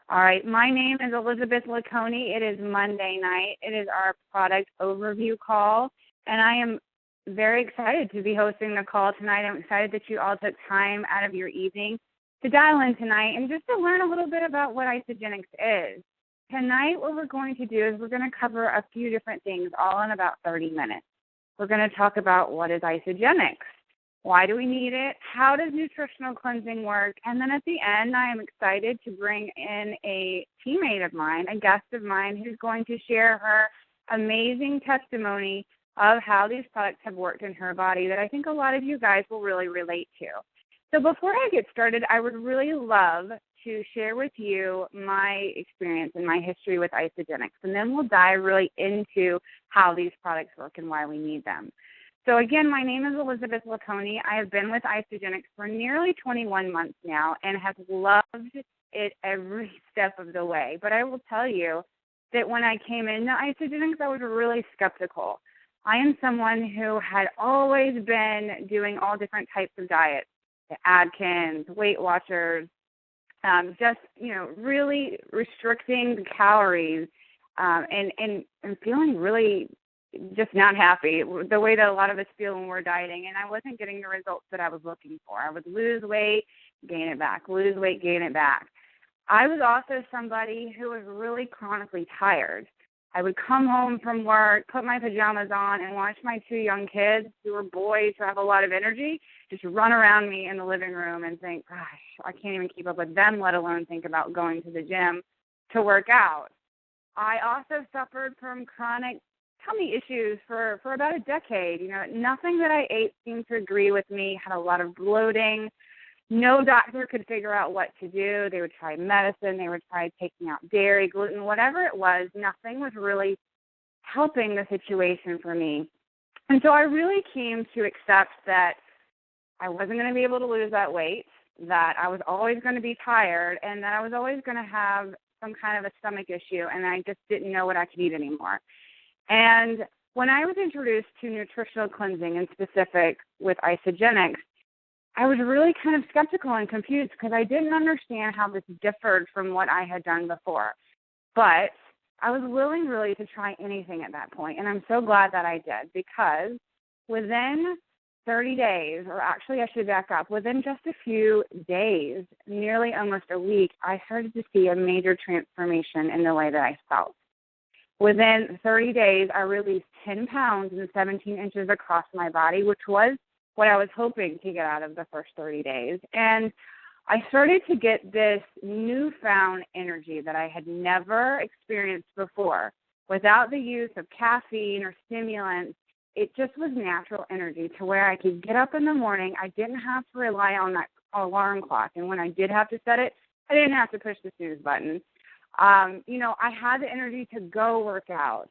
All right, my name is Elizabeth LeConey. It is Monday night. It is our product overview call, and I am very excited to be hosting the call tonight. I'm excited that you all took time out of your evening to dial in tonight and just to learn a little bit about what Isagenix is. Tonight, what we're going to do is we're going to cover a few different things, all in about 30 minutes. We're going to talk about what is Isagenix, why do we need it, how does nutritional cleansing work, and then at the end, I am excited to bring in a teammate of mine, a guest of mine, who's going to share her amazing testimony of how these products have worked in her body that I think a lot of you guys will really relate to. So before I get started, I would really love to share with you my experience and my history with Isagenix, and then we'll dive really into how these products work and why we need them. So again, my name is Elizabeth LeConey. I have been with Isagenix for nearly 21 months now and have loved it every step of the way. But I will tell you that when I came into Isagenix, I was really skeptical. I am someone who had always been doing all different types of diets, the Atkins, Weight Watchers, really restricting the calories and feeling really just not happy, the way that a lot of us feel when we're dieting, and I wasn't getting the results that I was looking for. I would lose weight, gain it back, lose weight, gain it back. I was also somebody who was really chronically tired. I would come home from work, put my pajamas on, and watch my two young kids, who were boys who have a lot of energy, just run around me in the living room and think, gosh, I can't even keep up with them, let alone think about going to the gym to work out. I also suffered from chronic tummy issues for about a decade. Nothing that I ate seemed to agree with me, had a lot of bloating. No doctor could figure out what to do. They would try medicine. They would try taking out dairy, gluten, whatever it was. Nothing was really helping the situation for me. And so I really came to accept that I wasn't going to be able to lose that weight, that I was always going to be tired, and that I was always going to have some kind of a stomach issue, and I just didn't know what I could eat anymore. And when I was introduced to nutritional cleansing in specific with Isagenix, I was really kind of skeptical and confused because I didn't understand how this differed from what I had done before. But I was willing really to try anything at that point, and I'm so glad that I did, because within 30 days, or actually I should back up, within just a few days, nearly almost a week, I started to see a major transformation in the way that I felt. Within 30 days, I released 10 pounds and 17 inches across my body, which was what I was hoping to get out of the first 30 days. And I started to get this newfound energy that I had never experienced before. Without the use of caffeine or stimulants, it just was natural energy to where I could get up in the morning. I didn't have to rely on that alarm clock. And when I did have to set it, I didn't have to push the snooze button. I had the energy to go work out.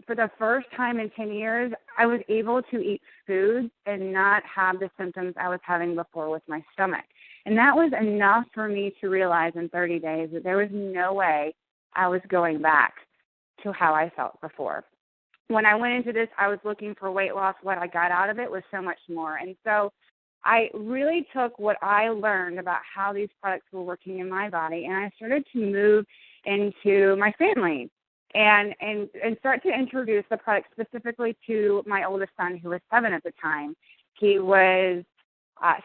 For the first time in 10 years, I was able to eat food and not have the symptoms I was having before with my stomach. And that was enough for me to realize in 30 days that there was no way I was going back to how I felt before. When I went into this, I was looking for weight loss. What I got out of it was so much more. And so I really took what I learned about how these products were working in my body, and I started to move into my family and start to introduce the product specifically to my oldest son, who was 7 at the time. He was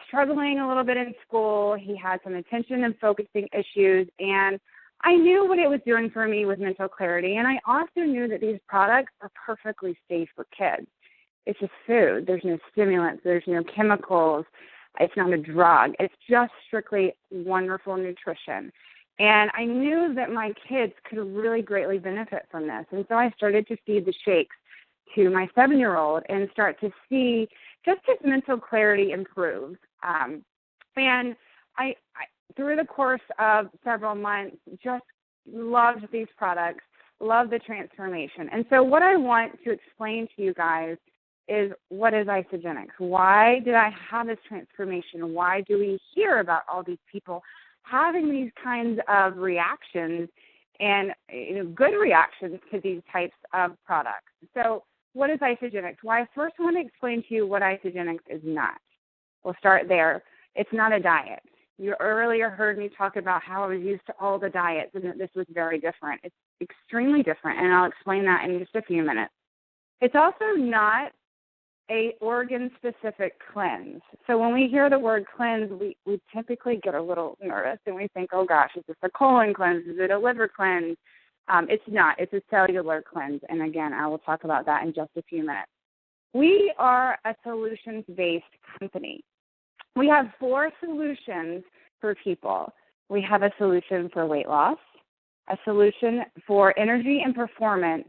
struggling a little bit in school. He had some attention and focusing issues, and I knew what it was doing for me with mental clarity, and I also knew that these products are perfectly safe for kids. It's just food. There's no stimulants. There's no chemicals. It's not a drug. It's just strictly wonderful nutrition. And I knew that my kids could really greatly benefit from this. And so I started to feed the shakes to my 7-year-old and start to see just his mental clarity improve. And I, through the course of several months, just loved these products, loved the transformation. And so what I want to explain to you guys is, what is Isagenix? Why did I have this transformation? Why do we hear about all these people having these kinds of reactions and good reactions to these types of products? So what is Isagenix? Well, I first want to explain to you what Isagenix is not. We'll start there. It's not a diet. You earlier heard me talk about how I was used to all the diets and that this was very different. It's extremely different, and I'll explain that in just a few minutes. It's also not a organ-specific cleanse. So when we hear the word cleanse, we typically get a little nervous, and we think, oh, gosh, is this a colon cleanse? Is it a liver cleanse? It's not. It's a cellular cleanse, and again, I will talk about that in just a few minutes. We are a solutions-based company. We have 4 solutions for people. We have a solution for weight loss, a solution for energy and performance,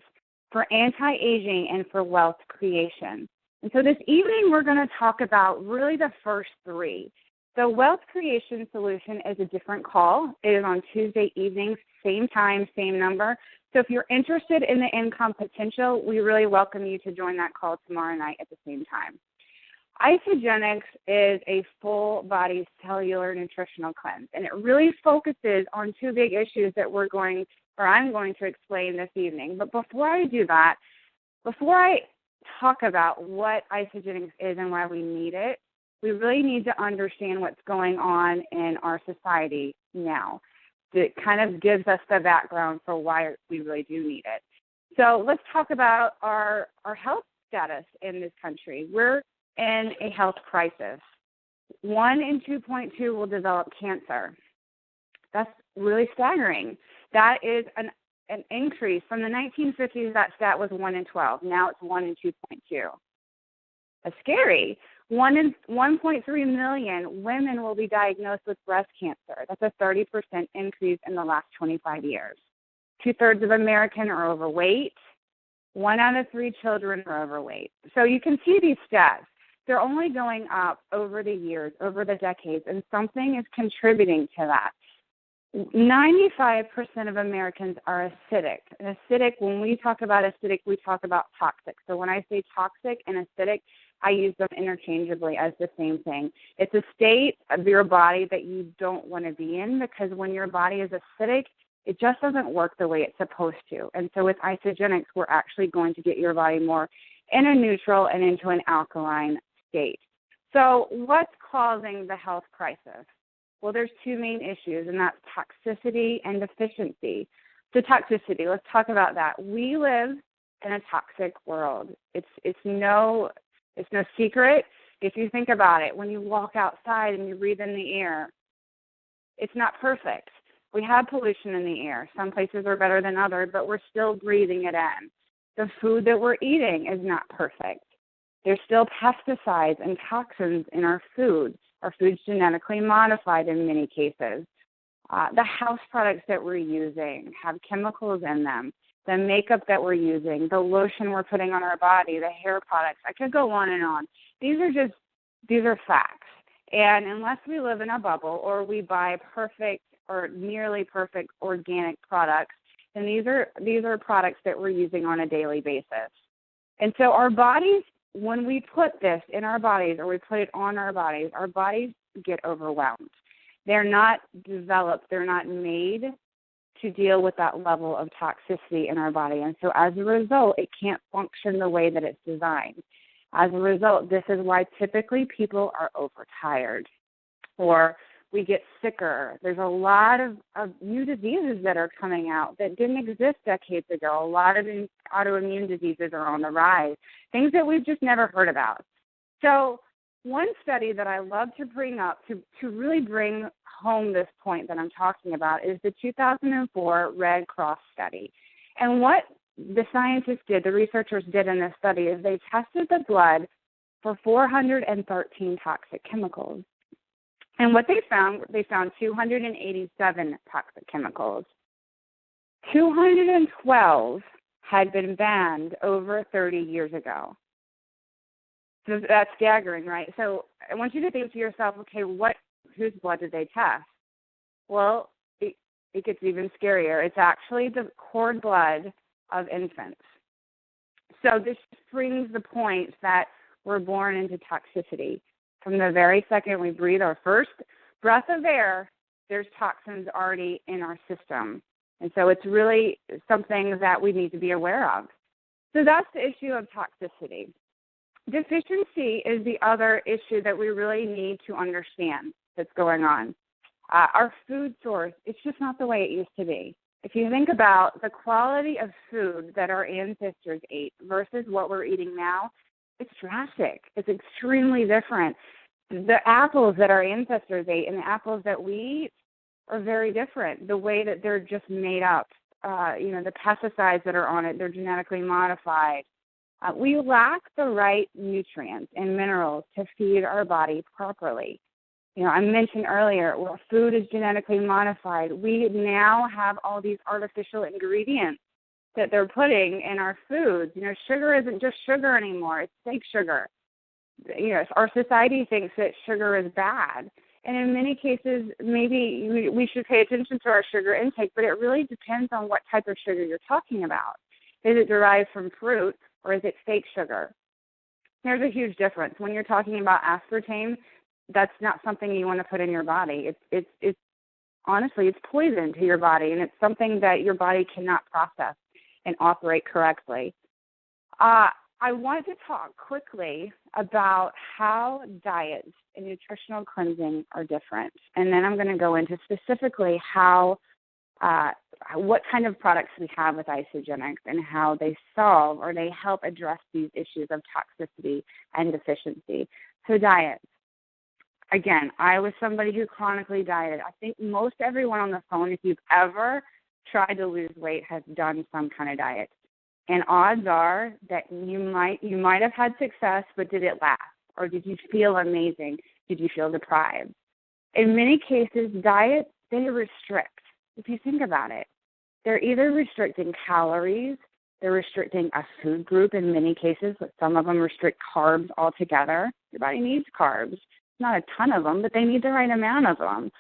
for anti-aging, and for wealth creation. And so this evening we're going to talk about really the first 3. The wealth creation solution is a different call. It is on Tuesday evenings, same time, same number. So if you're interested in the income potential, we really welcome you to join that call tomorrow night at the same time. Isogenics is a full-body cellular nutritional cleanse, and it really focuses on 2 big issues that I'm going to explain this evening. But before I do that, before I talk about what Isogenics is and why we need it, we really need to understand what's going on in our society now. It kind of gives us the background for why we really do need it. So let's talk about our health status in this country. We're in a health crisis. 1 in 2.2 will develop cancer. That's really staggering. That is an increase. From the 1950s, that stat was 1 in 12. Now it's 1 in 2.2. That's scary. 1.3 million women will be diagnosed with breast cancer. That's a 30% increase in the last 25 years. 2/3 of Americans are overweight. 1 out of 3 children are overweight. So you can see these stats. They're only going up over the years, over the decades, and something is contributing to that. 95% of Americans are acidic. And acidic, when we talk about acidic, we talk about toxic. So when I say toxic and acidic, I use them interchangeably as the same thing. It's a state of your body that you don't want to be in, because when your body is acidic, it just doesn't work the way it's supposed to. And so with Isogenics, we're actually going to get your body more in a neutral and into an alkaline state. So what's causing the health crisis? Well, there's 2 main issues, and that's toxicity and deficiency. So toxicity, let's talk about that. We live in a toxic world. It's no secret. If you think about it, when you walk outside and you breathe in the air, it's not perfect. We have pollution in the air. Some places are better than others, but we're still breathing it in. The food that we're eating is not perfect. There's still pesticides and toxins in our food. Our food's genetically modified in many cases. The house products that we're using have chemicals in them. The makeup that we're using, the lotion we're putting on our body, the hair products. I could go on and on. These are facts. And unless we live in a bubble or we buy perfect or nearly perfect organic products, then these are products that we're using on a daily basis. And so our bodies, when we put this in our bodies or we put it on our bodies get overwhelmed. They're not developed, they're not made to deal with that level of toxicity in our body. And so as a result, it can't function the way that it's designed. As a result, this is why typically people are overtired or we get sicker. There's a lot of new diseases that are coming out that didn't exist decades ago. A lot of autoimmune diseases are on the rise, things that we've just never heard about. So one study that I love to bring up to really bring home this point that I'm talking about is the 2004 Red Cross study. And what the scientists did, the researchers did in this study, is they tested the blood for 413 toxic chemicals. And what they found 287 toxic chemicals. 212 had been banned over 30 years ago. So that's staggering, right? So I want you to think to yourself, okay, whose blood did they test? Well, it gets even scarier. It's actually the cord blood of infants. So this brings the point that we're born into toxicity. From the very second we breathe our first breath of air, there's toxins already in our system. And so it's really something that we need to be aware of. So that's the issue of toxicity. Deficiency is the other issue that we really need to understand that's going on. Our food source, it's just not the way it used to be. If you think about the quality of food that our ancestors ate versus what we're eating now, it's drastic. It's extremely different. The apples that our ancestors ate and the apples that we eat are very different. The way that they're just made up, the pesticides that are on it, they're genetically modified. We lack the right nutrients and minerals to feed our body properly. I mentioned earlier, well, food is genetically modified. We now have all these artificial ingredients that they're putting in our foods. Sugar isn't just sugar anymore. It's fake sugar. Our society thinks that sugar is bad. And in many cases, maybe we should pay attention to our sugar intake, but it really depends on what type of sugar you're talking about. Is it derived from fruit or is it fake sugar? There's a huge difference. When you're talking about aspartame, that's not something you want to put in your body. It's honestly, it's poison to your body, and it's something that your body cannot process and operate correctly. I wanted to talk quickly about how diets and nutritional cleansing are different, and then I'm going to go into specifically how what kind of products we have with Isagenix and how they solve or they help address these issues of toxicity and deficiency. So diets. Again, I was somebody who chronically dieted. I think most everyone on the phone, if you've ever tried to lose weight, has done some kind of diet. And odds are that you might have had success, but did it last? Or did you feel amazing? Did you feel deprived? In many cases, diets, they restrict. If you think about it, they're either restricting calories, they're restricting a food group in many cases, but some of them restrict carbs altogether. Your body needs carbs. Not a ton of them, but they need the right amount of them.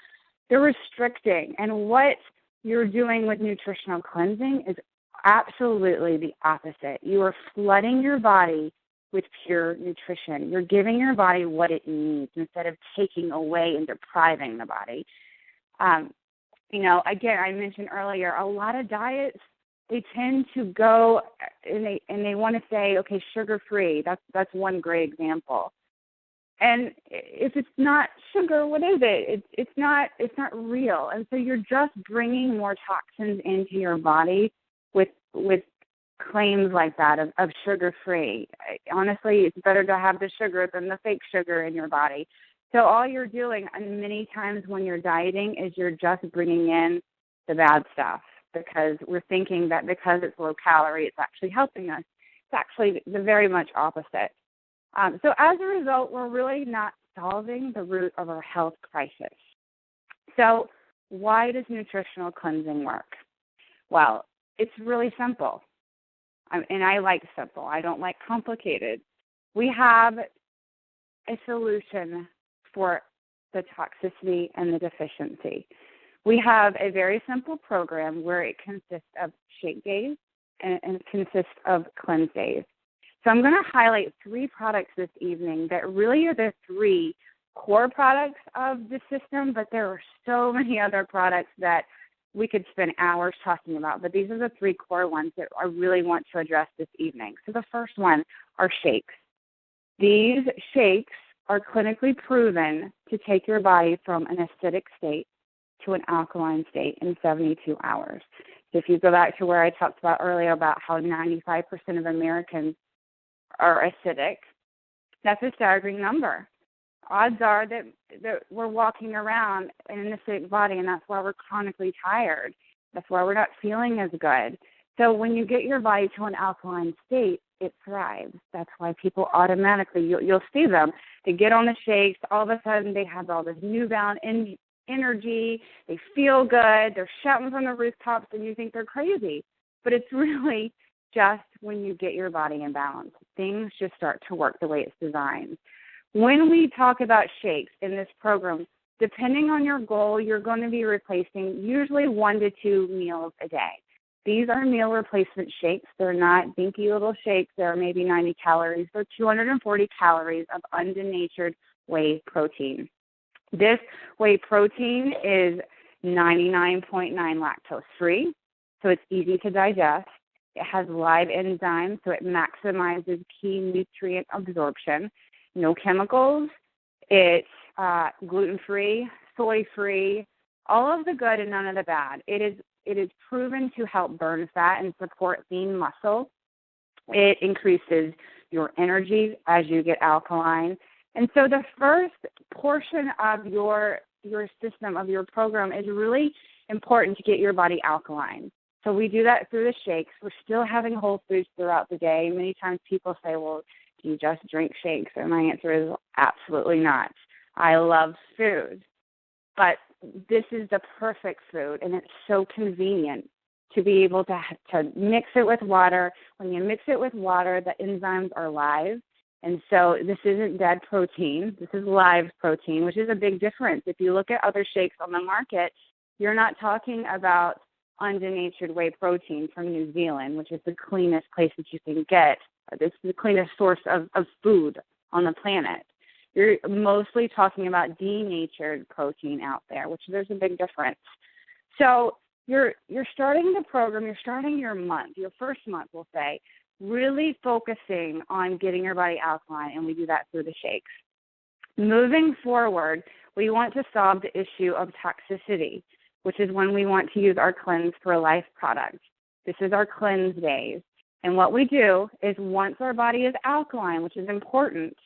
They're restricting. And what you're doing with nutritional cleansing is absolutely the opposite. You are flooding your body with pure nutrition. You're giving your body what it needs instead of taking away and depriving the body. Again, I mentioned earlier, a lot of diets, they tend to go and they want to say, okay, sugar-free. That's one great example. And if it's not sugar, what is it? It's not real. And so you're just bringing more toxins into your body with claims like that of sugar-free. Honestly, it's better to have the sugar than the fake sugar in your body. So all you're doing, and many times when you're dieting, is you're just bringing in the bad stuff because we're thinking that because it's low calorie, it's actually helping us. It's actually the very much opposite. So as a result, we're really not solving the root of our health crisis. So why does nutritional cleansing work? Well, it's really simple. And I like simple. I don't like complicated. We have a solution for the toxicity and the deficiency. We have a very simple program where it consists of shake days and it consists of cleanse days. So I'm going to highlight 3 products this evening that really are the 3 core products of the system, but there are so many other products that we could spend hours talking about. But these are the 3 core ones that I really want to address this evening. So the first one are shakes. These shakes are clinically proven to take your body from an acidic state to an alkaline state in 72 hours. So if you go back to where I talked about earlier about how 95% of Americans are acidic, that's a staggering number. Odds are that we're walking around in an acidic body, and that's why we're chronically tired. That's why we're not feeling as good. So when you get your body to an alkaline state, it thrives. That's why people automatically, you'll see them, they get on the shakes, all of a sudden they have all this newfound energy, they feel good, they're shouting from the rooftops, and you think they're crazy. But it's really just when you get your body in balance. Things just start to work the way it's designed. When we talk about shakes in this program, depending on your goal, you're going to be replacing usually 1 to 2 meals a day. These are meal replacement shakes. They're not dinky little shakes. They're maybe 90 calories. They're 240 calories of undenatured whey protein. This whey protein is 99.9 lactose free, so it's easy to digest. It has live enzymes, so it maximizes key nutrient absorption. No chemicals. It's gluten-free, soy-free, All of the good and none of the bad. It is proven to help burn fat and support lean muscle. It increases your energy as you get alkaline. And so the first portion of your system, of your program, is really important to get your body alkaline. So we do that through the shakes. We're still having whole foods throughout the day. Many times people say, well, do you just drink shakes? And my answer is absolutely not. I love food, but this is the perfect food, and it's so convenient to be able to mix it with water. When you mix it with water, the enzymes are live, and so this isn't dead protein. This is live protein, which is a big difference. If you look at other shakes on the market, you're not talking about undenatured whey protein from New Zealand, which is the cleanest place that you can get. This is the cleanest source of food on the planet. You're mostly talking about denatured protein out there, which there's a big difference. So you're starting the program, you're starting your month, your first month, we'll say, really focusing on getting your body alkaline, and we do that through the shakes. Moving forward, we want to solve the issue of toxicity, which is when we want to use our Cleanse for Life product. This is our cleanse days. And what we do is once our body is alkaline, which is important,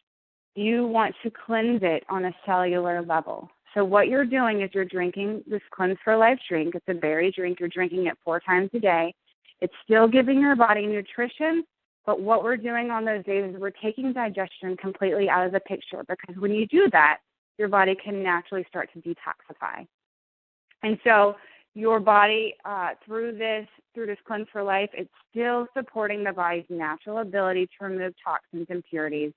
you want to cleanse it on a cellular level. So what you're doing is you're drinking this Cleanse for Life drink. It's a berry drink. You're drinking it 4 times a day. It's still giving your body nutrition, but what we're doing on those days is we're taking digestion completely out of the picture, because when you do that, your body can naturally start to detoxify. And so your body, through this Cleanse for Life, it's still supporting the body's natural ability to remove toxins and impurities.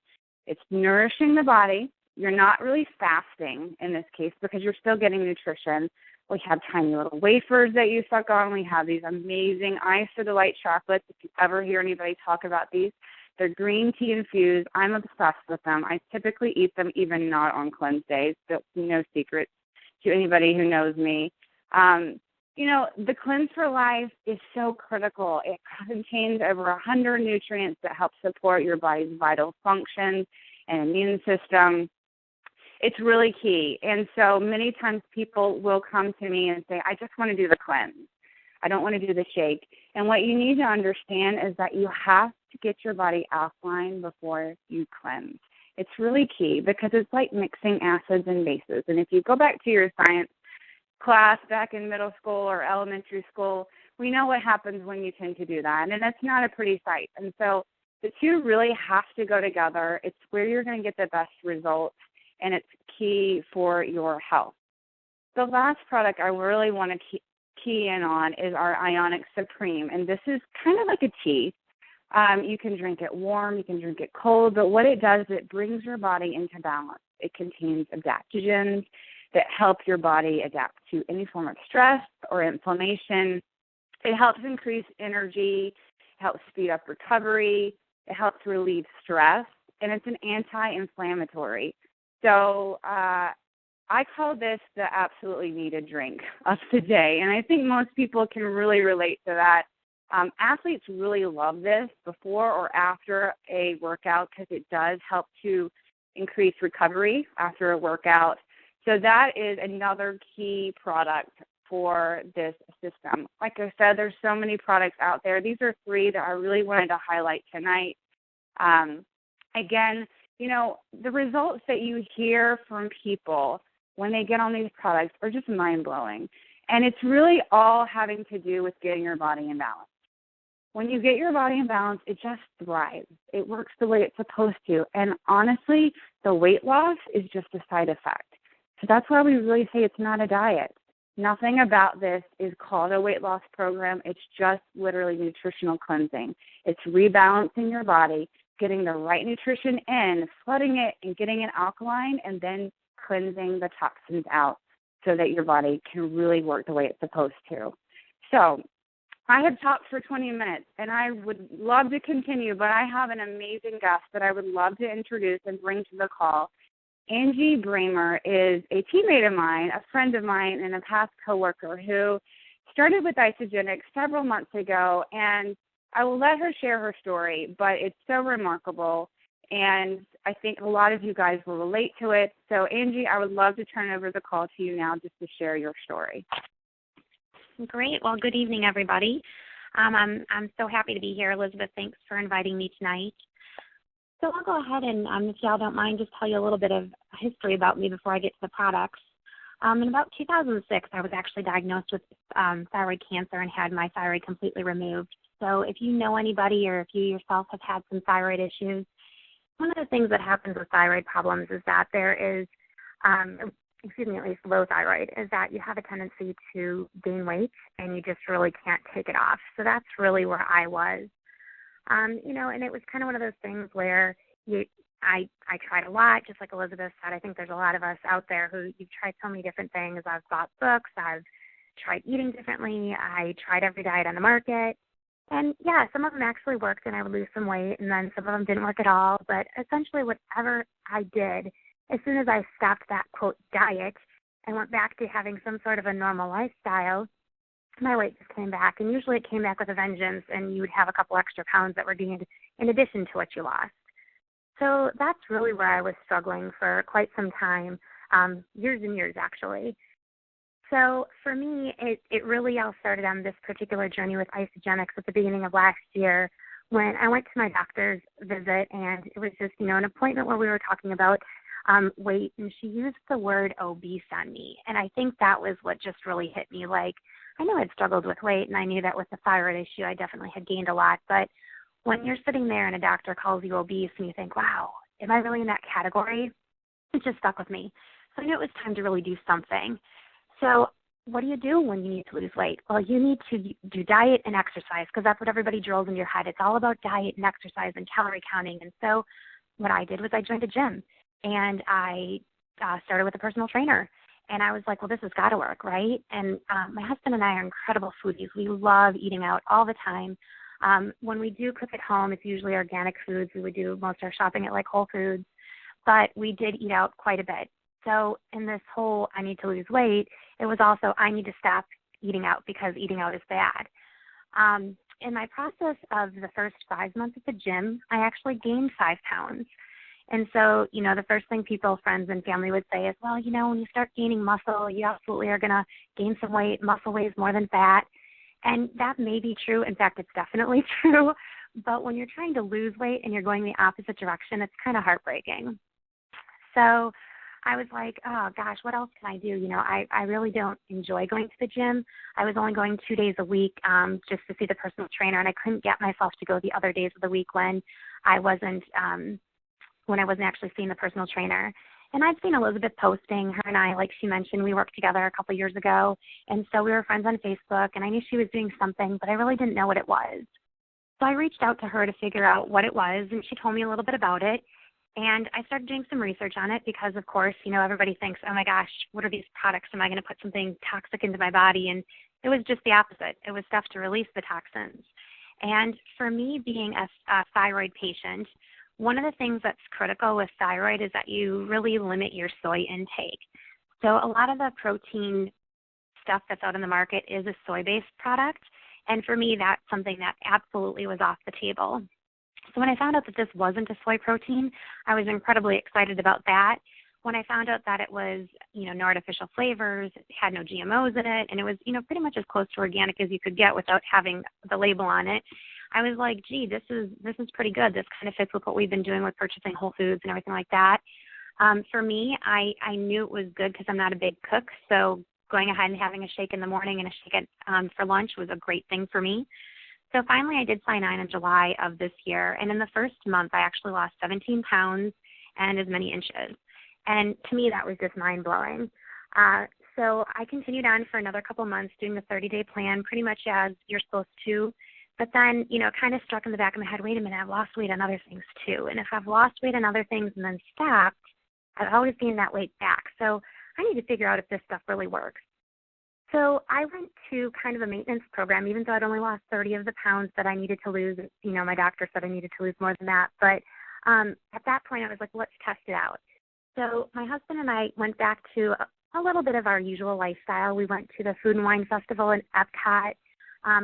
It's nourishing the body. You're not really fasting in this case because you're still getting nutrition. We have tiny little wafers that you suck on. We have these amazing Ice to Delight chocolates. If you ever hear anybody talk about these, they're green tea infused. I'm obsessed with them. I typically eat them even not on cleanse days. That's no secret to anybody who knows me. The Cleanse for Life is so critical. It contains over 100 nutrients that help support your body's vital functions and immune system. It's really key. And so many times people will come to me and say, I just want to do the cleanse. I don't want to do the shake. And what you need to understand is that you have to get your body alkaline before you cleanse. It's really key because it's like mixing acids and bases. And if you go back to your science class back in middle school or elementary school, we know what happens when you tend to do that, and it's not a pretty sight. And so the two really have to go together. It's where you're going to get the best results, and it's key for your health. The last product I really want to key in on is our Ionic Supreme, and this is kind of like a tea. You can drink it warm, you can drink it cold, but what it does is it brings your body into balance. It contains adaptogens that help your body adapt to any form of stress or inflammation. It helps increase energy, it helps speed up recovery, it helps relieve stress, and it's an anti-inflammatory. So I call this the absolutely needed drink of the day, and I think most people can really relate to that. Athletes really love this before or after a workout because it does help to increase recovery after a workout. So that is another key product for this system. Like I said, there's so many products out there. These are 3 that I really wanted to highlight tonight. Again, the results that you hear from people when they get on these products are just mind-blowing. And it's really all having to do with getting your body in balance. When you get your body in balance, it just thrives. It works the way it's supposed to. And honestly, the weight loss is just a side effect. So that's why we really say it's not a diet. Nothing about this is called a weight loss program. It's just literally nutritional cleansing. It's rebalancing your body, getting the right nutrition in, flooding it, and getting it alkaline, and then cleansing the toxins out so that your body can really work the way it's supposed to. So I have talked for 20 minutes, and I would love to continue, but I have an amazing guest that I would love to introduce and bring to the call. Angie Brehmer is a teammate of mine, a friend of mine, and a past coworker who started with Isogenics several months ago, and I will let her share her story, but it's so remarkable. And I think a lot of you guys will relate to it. So, Angie, I would love to turn over the call to you now just to share your story. Great. Well, good evening, everybody. I'm so happy to be here. Elizabeth, thanks for inviting me tonight. So I'll go ahead and, if y'all don't mind, just tell you a little bit of history about me before I get to the products. In about 2006, I was actually diagnosed with thyroid cancer and had my thyroid completely removed. So if you know anybody or if you yourself have had some thyroid issues, one of the things that happens with thyroid problems is that there is, at least low thyroid, is that you have a tendency to gain weight and you just really can't take it off. So that's really where I was. And it was kind of one of those things where I tried a lot, just like Elizabeth said. I think there's a lot of us out there who you've tried so many different things. I've bought books. I've tried eating differently. I tried every diet on the market. And, yeah, some of them actually worked and I would lose some weight, and then some of them didn't work at all. But essentially whatever I did, as soon as I stopped that, quote, diet and went back to having some sort of a normal lifestyle, my weight just came back. And usually it came back with a vengeance, and you would have a couple extra pounds that were gained in addition to what you lost. So that's really where I was struggling for quite some time, years and years, actually. So for me, it really all started on this particular journey with Isogenics at the beginning of last year when I went to my doctor's visit, and it was just, an appointment where we were talking about weight, and she used the word obese on me. And I think that was what just really hit me. Like, I knew I'd struggled with weight, and I knew that with the thyroid issue, I definitely had gained a lot. But when you're sitting there and a doctor calls you obese and you think, wow, am I really in that category? It just stuck with me. So I knew it was time to really do something. So what do you do when you need to lose weight? Well, you need to do diet and exercise, because that's what everybody drills in your head. It's all about diet and exercise and calorie counting. And so what I did was I joined a gym, and I started with a personal trainer. And I was like, well, this has got to work, right? And my husband and I are incredible foodies. We love eating out all the time. When we do cook at home, it's usually organic foods. We would do most of our shopping at like Whole Foods, but we did eat out quite a bit. So in this whole I need to lose weight, it was also I need to stop eating out because eating out is bad. In my process of the first 5 months at the gym, I actually gained 5 pounds. And so, the first thing people, friends, and family would say is, well, when you start gaining muscle, you absolutely are going to gain some weight. Muscle weighs more than fat. And that may be true. In fact, it's definitely true. But when you're trying to lose weight and you're going the opposite direction, it's kind of heartbreaking. So I was like, oh, gosh, what else can I do? I really don't enjoy going to the gym. I was only going 2 days a week just to see the personal trainer, and I couldn't get myself to go the other days of the week when I wasn't actually seeing the personal trainer. And I'd seen Elizabeth posting. Her and I, like she mentioned, we worked together a couple years ago. And so we were friends on Facebook, and I knew she was doing something, but I really didn't know what it was. So I reached out to her to figure out what it was, and she told me a little bit about it. And I started doing some research on it because, of course, everybody thinks, oh, my gosh, what are these products? Am I going to put something toxic into my body? And it was just the opposite. It was stuff to release the toxins. And for me, being a thyroid patient, one of the things that's critical with thyroid is that you really limit your soy intake. So a lot of the protein stuff that's out in the market is a soy-based product. And for me, that's something that absolutely was off the table. So when I found out that this wasn't a soy protein, I was incredibly excited about that. When I found out that it was, no artificial flavors, it had no GMOs in it, and it was, pretty much as close to organic as you could get without having the label on it, I was like, gee, this is pretty good. This kind of fits with what we've been doing with purchasing Whole Foods and everything like that. For me, I knew it was good because I'm not a big cook, so going ahead and having a shake in the morning and a shake for lunch was a great thing for me. So finally, I did sign on in July of this year, and in the first month, I actually lost 17 pounds and as many inches. And to me, that was just mind-blowing. So I continued on for another couple months doing the 30-day plan pretty much as you're supposed to. But then, it kind of struck in the back of my head, wait a minute, I've lost weight on other things too. And if I've lost weight on other things and then stopped, I've always gained that weight back. So I need to figure out if this stuff really works. So I went to kind of a maintenance program, even though I'd only lost 30 of the pounds that I needed to lose. My doctor said I needed to lose more than that. But at that point, I was like, let's test it out. So my husband and I went back to a little bit of our usual lifestyle. We went to the Food and Wine Festival in Epcot.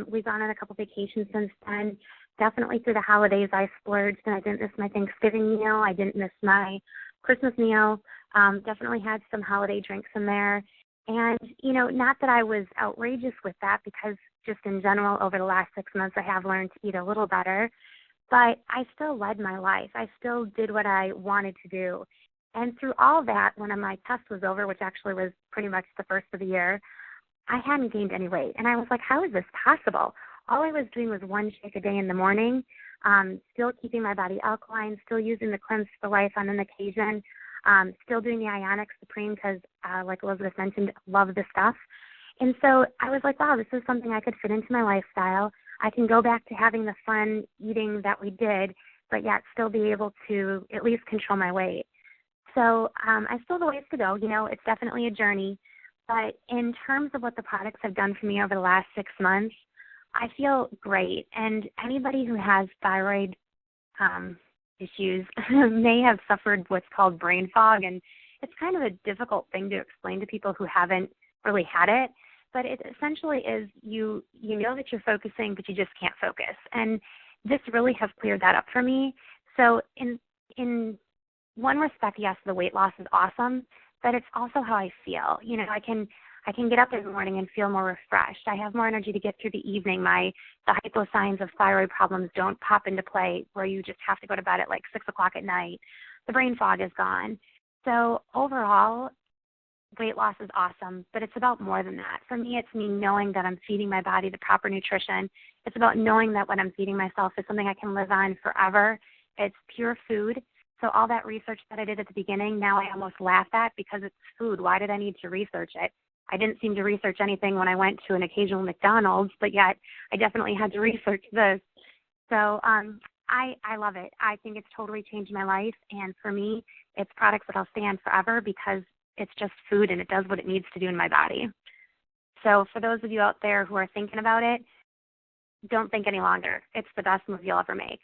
We've gone on a couple vacations since then. definitely through the holidays I splurged, and I didn't miss my Thanksgiving meal. I didn't miss my Christmas meal. Definitely had some holiday drinks in there. And, not that I was outrageous with that, because just in general over the last 6 months I have learned to eat a little better. But I still led my life. I still did what I wanted to do. And through all that, when my test was over, which actually was pretty much the first of the year, I hadn't gained any weight. And I was like, how is this possible? All I was doing was one shake a day in the morning, still keeping my body alkaline, still using the Cleanse for Life on an occasion, still doing the Ionic Supreme because, like Elizabeth mentioned, love the stuff. And so I was like, wow, this is something I could fit into my lifestyle. I can go back to having the fun eating that we did, but yet still be able to at least control my weight. So I still have a ways to go. It's definitely a journey. But in terms of what the products have done for me over the last 6 months, I feel great. And anybody who has thyroid issues may have suffered what's called brain fog. And it's kind of a difficult thing to explain to people who haven't really had it. But it essentially is you know that you're focusing, but you just can't focus. And this really has cleared that up for me. So in one respect, yes, the weight loss is awesome, but it's also how I feel. I can get up in the morning and feel more refreshed. I have more energy to get through the evening. The hypo signs of thyroid problems don't pop into play where you just have to go to bed at like 6 o'clock at night. The brain fog is gone. So overall, weight loss is awesome, but it's about more than that. For me, it's me knowing that I'm feeding my body the proper nutrition. It's about knowing that what I'm feeding myself is something I can live on forever. It's pure food. So all that research that I did at the beginning, now I almost laugh at because it's food. Why did I need to research it? I didn't seem to research anything when I went to an occasional McDonald's, but yet I definitely had to research this. So I love it. I think it's totally changed my life. And for me, it's products that I'll stay on forever because it's just food and it does what it needs to do in my body. So for those of you out there who are thinking about it, don't think any longer. It's the best move you'll ever make.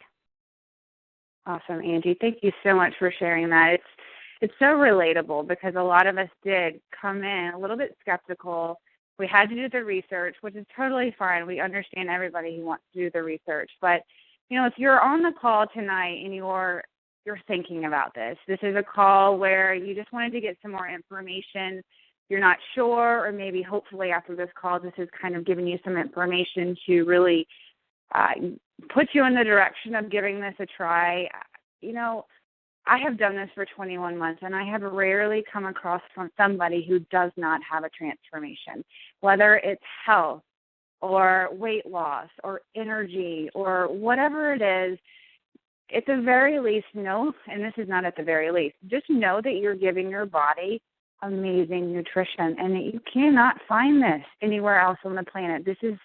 Awesome, Angie. Thank you so much for sharing that. It's so relatable because a lot of us did come in a little bit skeptical. We had to do the research, which is totally fine. We understand everybody who wants to do the research. But, if you're on the call tonight and you're thinking about this is a call where you just wanted to get some more information, you're not sure, or maybe hopefully after this call this is kind of giving you some information to really put you in the direction of giving this a try. I have done this for 21 months, and I have rarely come across from somebody who does not have a transformation, whether it's health or weight loss or energy or whatever it is. At the very least, know, and this is not at the very least, just know that you're giving your body amazing nutrition and that you cannot find this anywhere else on the planet. This is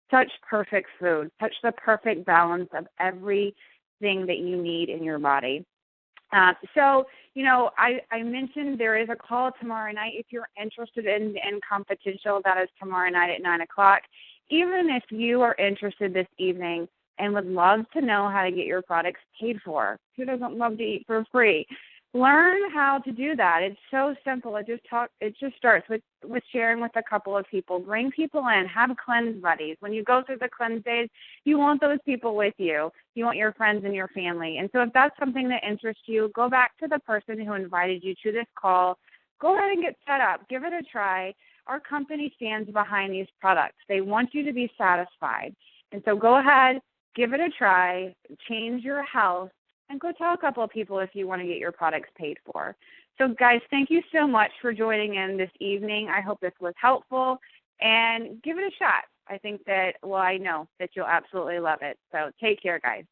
such perfect food, such the perfect balance of everything that you need in your body. I mentioned there is a call tomorrow night. If you're interested in Confidential, that is tomorrow night at 9 o'clock. Even if you are interested this evening and would love to know how to get your products paid for, who doesn't love to eat for free? Learn how to do that. It's so simple. It just starts with sharing with a couple of people. Bring people in. Have cleanse buddies. When you go through the cleanse days, you want those people with you. You want your friends and your family. And so if that's something that interests you, go back to the person who invited you to this call. Go ahead and get set up. Give it a try. Our company stands behind these products. They want you to be satisfied. And so go ahead, give it a try, change your health, and go tell a couple of people if you want to get your products paid for. So, guys, thank you so much for joining in this evening. I hope this was helpful, and give it a shot. I think that, I know that you'll absolutely love it. So take care, guys.